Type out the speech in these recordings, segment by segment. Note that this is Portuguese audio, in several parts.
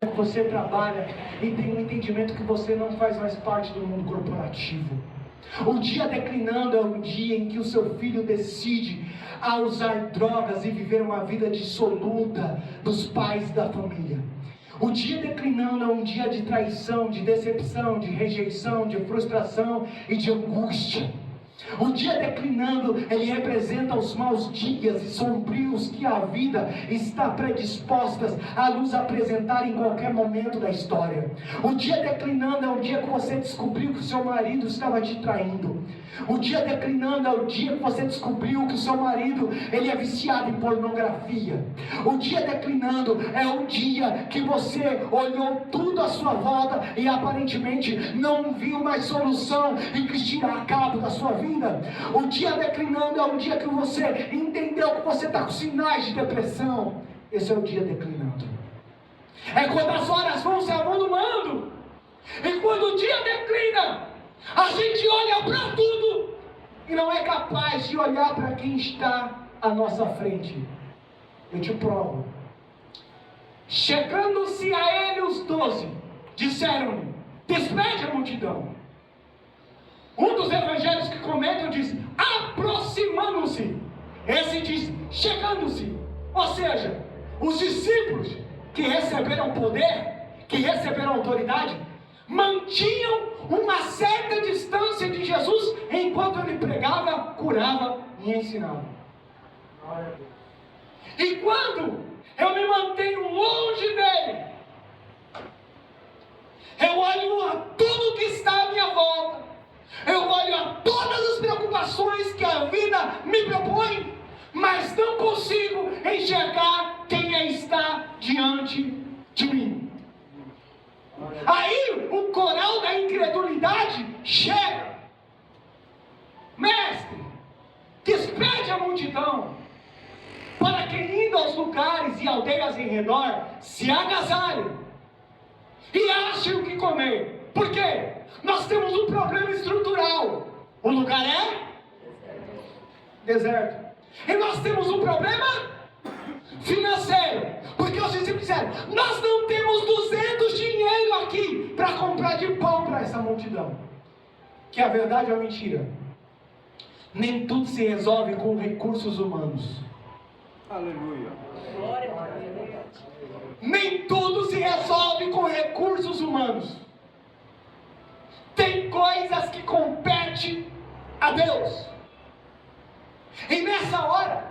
que você trabalha e tem um entendimento que você não faz mais parte do mundo corporativo. O dia declinando é um dia em que o seu filho decide a usar drogas e viver uma vida dissoluta dos pais da família. O dia declinando é um dia de traição, de decepção, de rejeição, de frustração e de angústia. O dia declinando, ele representa os maus dias e sombrios que a vida está predisposta a nos apresentar em qualquer momento da história. O dia declinando é o dia que você descobriu que o seu marido estava te traindo. O dia declinando é o dia que você descobriu que o seu marido, ele é viciado em pornografia. O dia declinando é o dia que você olhou tudo à sua volta e aparentemente não viu mais solução e quis tirar cabo da sua vida. O dia declinando é o dia que você entendeu que você está com sinais de depressão. Esse é o dia declinando. É quando as horas vão se avolumando. E quando o dia declina, a gente olha para tudo e não é capaz de olhar para quem está à nossa frente. Eu te provo. Chegando-se a ele os 12, disseram-lhe: despede a multidão. Um dos evangelhos que comentam diz: aproximando-se. Esse diz: chegando-se. Ou seja, os discípulos que receberam poder, que receberam autoridade, mantinham uma certa distância de Jesus enquanto ele pregava, curava e ensinava. E quando eu me mantenho longe dele, eu olho a tudo que está à minha volta, eu olho a todas as preocupações que a vida me propõe, mas não consigo enxergar quem está diante de mim. Aí o coral da incredulidade chega: mestre, despede a multidão, para que indo aos lugares e aldeias em redor, se agasalhem e achem o que comer. Por quê? Nós temos um problema estrutural. O lugar é deserto. E nós temos um problema financeiro, porque os discípulos disseram: nós não temos 200 dinheiro aqui para comprar de pão para essa multidão. Que a verdade é uma mentira. Nem tudo se resolve com recursos humanos. Aleluia. Nem tudo se resolve com recursos humanos. Tem coisas que competem a Deus. E nessa hora,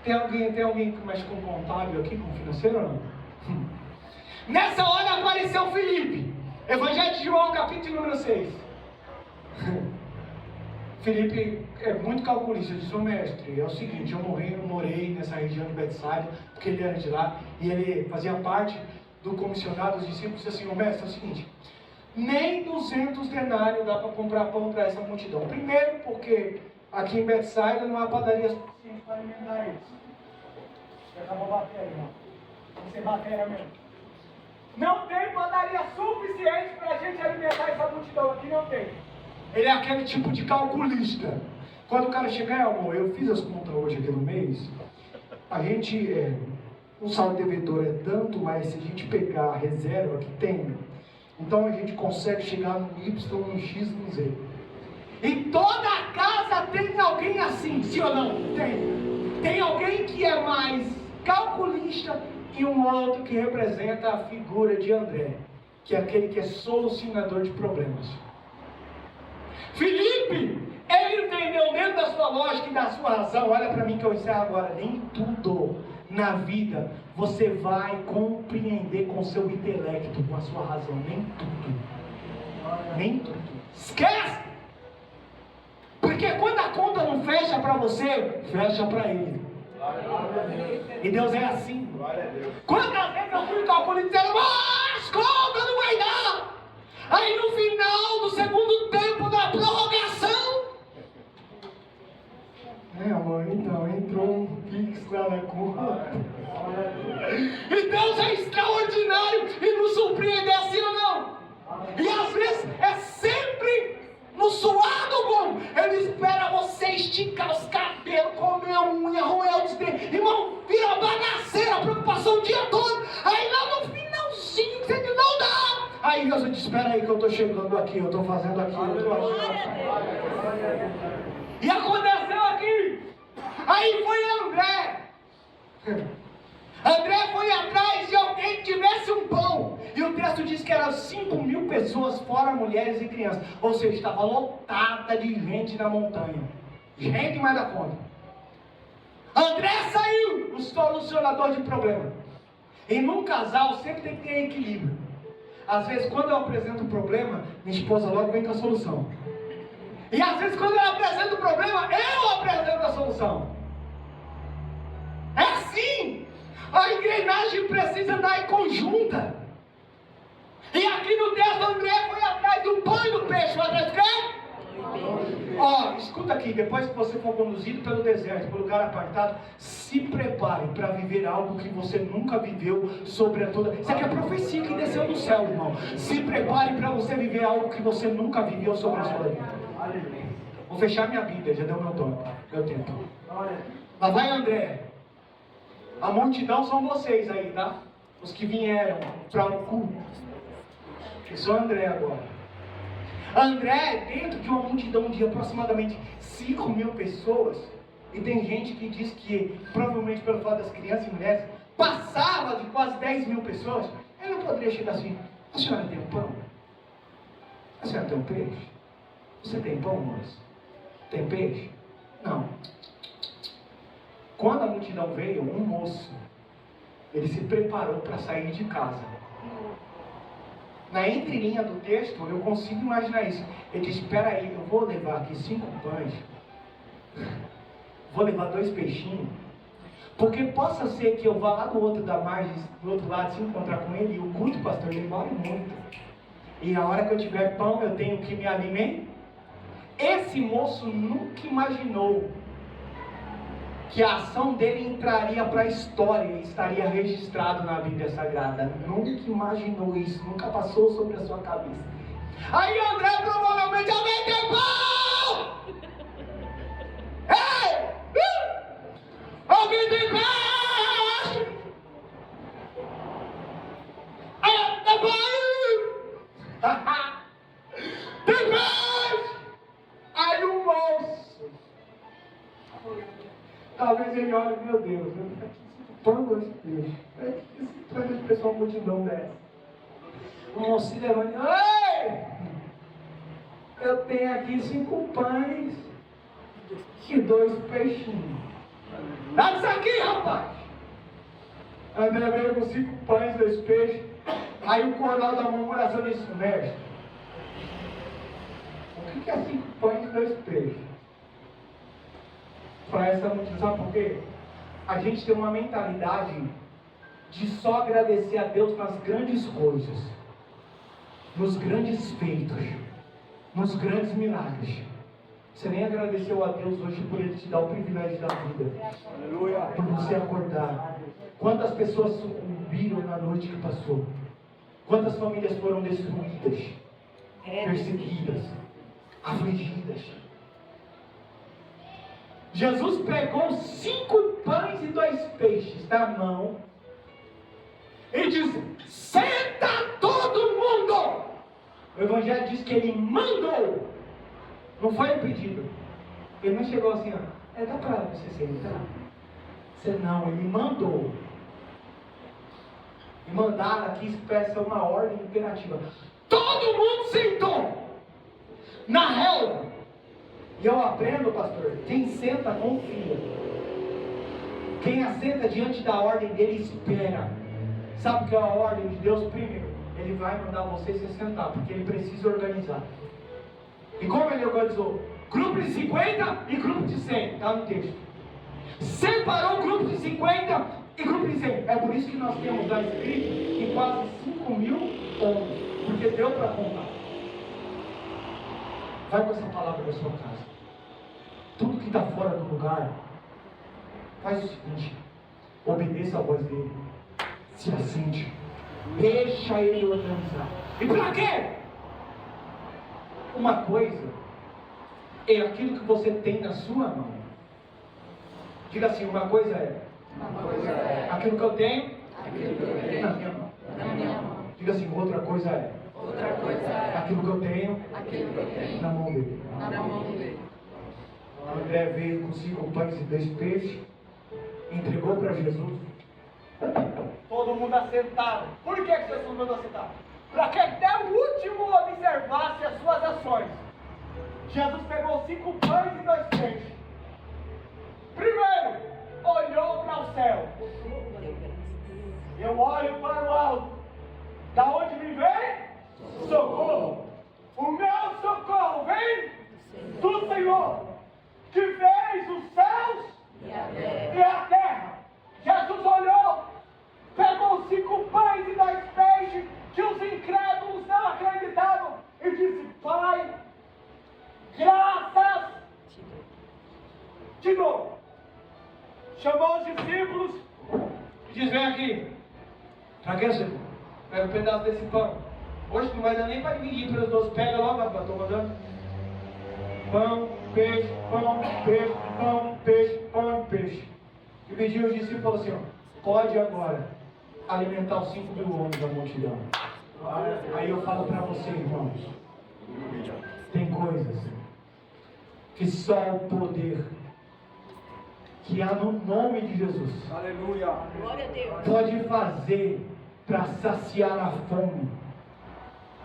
tem alguém que mexe com contábil aqui, com financeiro ou não? Nessa hora apareceu Filipe. Evangelho de João, capítulo número 6. Filipe é muito calculista. Ele disse: ô mestre, é o seguinte, eu morei nessa região de Betsaida, porque ele era de lá, e ele fazia parte do comissionado dos discípulos. Disse assim: ô mestre, é o seguinte, nem 200 denários dá para comprar pão para essa multidão. Primeiro porque aqui em Betsaida não há padaria suficiente para alimentar eles. Já acabou a bateria, irmão. Vamos ser bateria mesmo. Não tem padaria suficiente para a gente alimentar essa multidão. Aqui não tem. Ele é aquele tipo de calculista. Quando o cara chegar: amor, eu fiz as contas hoje aqui no mês, a gente, o saldo devedor é tanto, mas se a gente pegar a reserva que tem, então a gente consegue chegar no Y, no X, no Z. Em toda a casa tem alguém assim, sim ou não? Tem. Tem alguém que é mais calculista e um outro que representa a figura de André, que é aquele que é solucionador de problemas. Filipe, ele entendeu dentro da sua lógica e da sua razão. Olha para mim que eu encerro agora. Nem tudo na vida você vai compreender com o seu intelecto, com a sua razão. Nem tudo. Nem tudo. Esquece! Porque quando a conta não fecha para você, fecha para ele. E Deus é assim. Quantas vezes eu fui calculando e dizendo: as contas não vai dar. Aí no final do segundo tempo da prorrogação, amor, então entrou um pix lá na conta. E Deus é extraordinário e nos surpreende, assim ou não? E às vezes é sempre no suado bom. Ele espera você esticar os cabelos, comer a unha, roer os dentes. Irmão, vira bagaceira, preocupação o dia todo. Aí lá no finalzinho acontecendo e não dá. Aí Deus disse, espera aí que eu estou chegando aqui, eu estou fazendo aqui, eu estou agindo aqui. E aconteceu aqui. Aí foi André. André foi atrás de alguém que tivesse um pão. E o texto diz que eram 5.000 pessoas, fora mulheres e crianças. Ou seja, estava lotada de gente na montanha. Gente mais da conta. André saiu, o solucionador de problema. E num casal sempre tem que ter equilíbrio. Às vezes quando eu apresento o problema, minha esposa logo vem com a solução. E às vezes quando eu apresento o problema, eu apresento a solução. É assim. A engrenagem precisa andar em conjunta. E aqui no texto André foi atrás do pão e do peixe. Foi atrás do quê? Ó, escuta aqui, depois que você for conduzido pelo deserto, pelo lugar apartado, se prepare para viver algo que você nunca viveu sobre a toda... Isso aqui é profecia que desceu do céu, irmão. Se prepare para você viver algo que você nunca viveu sobre a sua vida. Vou fechar minha Bíblia, já deu meu tempo. Lá vai André. A multidão são vocês aí, tá? Os que vieram para o culto. Eu sou André agora. André, dentro de uma multidão de aproximadamente 5.000 pessoas, e tem gente que diz que, provavelmente pelo fato das crianças e mulheres, passava de quase 10.000 pessoas, ele não poderia chegar assim, a senhora tem um pão? A senhora tem um peixe? Você tem pão, moço? Tem peixe? Não. Quando a multidão veio, um moço, ele se preparou para sair de casa. Na entrelinha do texto, eu consigo imaginar isso. Ele disse, espera aí, eu vou levar aqui 5 pães, vou levar 2 peixinhos, porque possa ser que eu vá lá do outro da margem, do outro lado, se encontrar com ele, e o culto, pastor, ele demora muito. E a hora que eu tiver pão, eu tenho que me alimentar. Esse moço nunca imaginou que a ação dele entraria para a história e estaria registrado na Bíblia Sagrada. Nunca imaginou isso, nunca passou sobre a sua cabeça. Aí André provavelmente, alguém tem pão? Ei! Alguém tem pão? Tem pão? Tem pão? Aí o moço, talvez ele olhe, meu Deus, eu estou aqui pão esse peixe. Esse traz esse pessoal multidão dessa. O moço se levanta, ei! Eu tenho aqui 5 pães e 2 peixinhos. Dá isso aqui, rapaz! André veio com 5 pães e 2 peixes. Aí o coronel da murmuração disse, mestre, o que é 5 pães e 2 peixes? Para essa multidão, sabe por quê? A gente tem uma mentalidade de só agradecer a Deus nas grandes coisas, nos grandes feitos, nos grandes milagres. Você nem agradeceu a Deus hoje por Ele te dar o privilégio da vida. Aleluia. Por você acordar. Quantas pessoas sucumbiram na noite que passou? Quantas famílias foram destruídas, perseguidas, afligidas? Jesus pegou 5 pães e 2 peixes da mão e disse, senta todo mundo! O Evangelho diz que ele mandou, não foi um pedido. Ele não chegou assim, ó, dá para você sentar? Não, ele mandou. E mandar aqui expressa uma ordem imperativa. Todo mundo sentou na relva. E eu aprendo, pastor, quem senta confia. Quem assenta diante da ordem dele espera. Sabe o que é a ordem de Deus? Primeiro, ele vai mandar você se sentar, porque ele precisa organizar. E como ele organizou? Grupo de 50 e grupo de 100, está no texto. Separou o grupo de 50 e grupo de 100. É por isso que nós temos lá escrito que quase 5.000 homens, porque deu para contar. Vai com essa palavra da sua casa. Tudo que está fora do lugar, faz o seguinte, obedeça a voz dele, se assente, deixa ele organizar. E para quê? Uma coisa é aquilo que você tem na sua mão. Diga assim, uma coisa é aquilo que eu tenho na minha mão. Diga Diga assim, outra coisa é aquilo que eu tenho na mão dele. André veio com 5 pães e 2 peixes, entregou para Jesus. Todo mundo assentado. Por que Jesus mandou assentar? Para que até o último observasse as suas ações. Jesus pegou 5 pães e 2 peixes. Primeiro, olhou para o céu. Eu olho para o alto. Da onde me vem? Socorro. O meu socorro vem do Senhor, que fez os céus e a terra. Jesus olhou, pegou 5 pães e 2 peixes, que os incrédulos não acreditavam, e disse: Pai, graças te dou. Chamou os discípulos e diz: vem aqui. Para que, Senhor? Pega um pedaço desse pão. Hoje não vai dar nem para dividir pelos 12. Pega logo, rapaz, estou mandando. Pão, peixe, pão, peixe, pão, peixe, pão, peixe. Dividiu os discípulos e falou assim: ó, pode agora alimentar os 5.000 homens da multidão. Aí eu falo para você, irmãos, tem coisas que só o poder que há no nome de Jesus, Aleluia. Glória a Deus, pode fazer para saciar a fome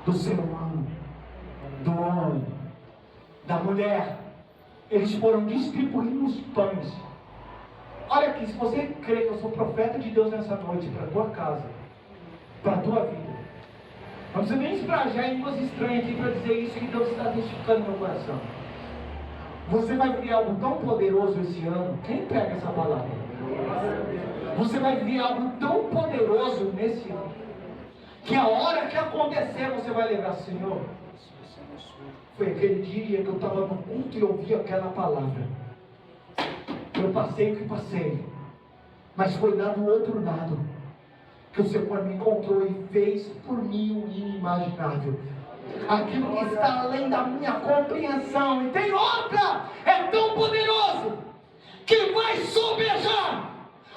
do ser humano, do homem, da mulher. Eles foram distribuindo os pães. Olha aqui, se você crê que eu sou profeta de Deus nessa noite, para a tua casa, para a tua vida, não precisa nem esprajar em coisas estranhas aqui para dizer isso que Deus está testificando no meu coração. Você vai viver algo tão poderoso esse ano. Quem pega essa palavra? Você vai viver algo tão poderoso nesse ano, que a hora que acontecer você vai lembrar: Senhor, foi aquele dia que eu estava no culto e ouvi aquela palavra. Eu passei o que passei, mas foi lá do outro lado que o Senhor me encontrou e fez por mim o inimaginável, aquilo que está além da minha compreensão. E tem outra, é tão poderoso que vai sobejar,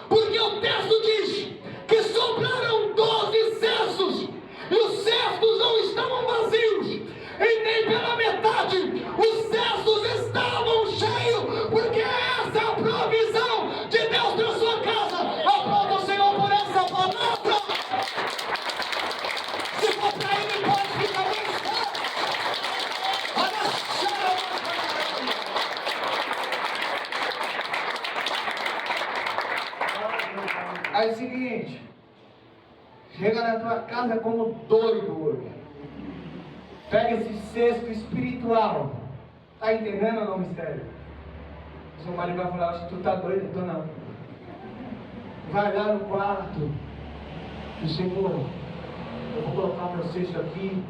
porque o texto diz que sobraram 12 cestos, e os cestos não estavam vazios, e nem pela metade. Os cestos estavam cheios, porque essa é a provisão de Deus para a sua casa. Aplauda o Senhor por essa palavra. Se for para ele, pode ficar bem. Aí é o seguinte, chega na tua casa como doido hoje. Pega esse cesto espiritual. Tá entendendo ou não, mistério? O seu marido vai falar: acho que tu tá doido. Então não. Vai lá no quarto e: Senhor, eu vou colocar o meu cesto aqui.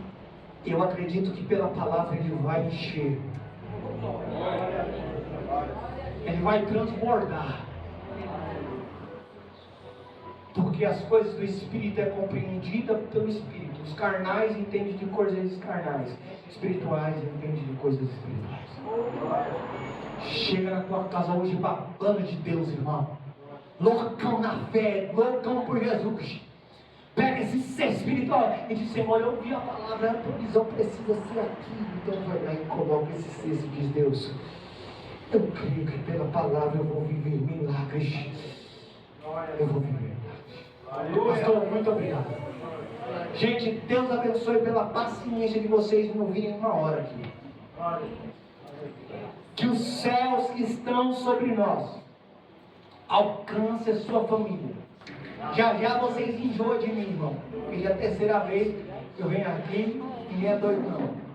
E eu acredito que pela palavra ele vai encher. Ele vai transbordar. Porque as coisas do Espírito é compreendida pelo Espírito. Os carnais entendem de coisas carnais. Espirituais entendem de coisas espirituais. Chega na tua casa hoje babando de Deus, irmão. Loucão na fé, loucão por Jesus. Pega esse ser espiritual e diz: Senhor, eu ouvi a palavra, a provisão precisa ser aqui. Então vai lá e coloca esse ser e diz: Deus, eu creio que pela palavra eu vou viver milagres. Eu vou viver milagres. Pastor, muito obrigado. Gente, Deus abençoe pela paciência de vocês me ouvirem uma hora aqui. Que os céus que estão sobre nós alcancem a sua família. Já já vocês enjoam de mim, irmão. E já é a terceira vez que eu venho aqui e nem é doido não.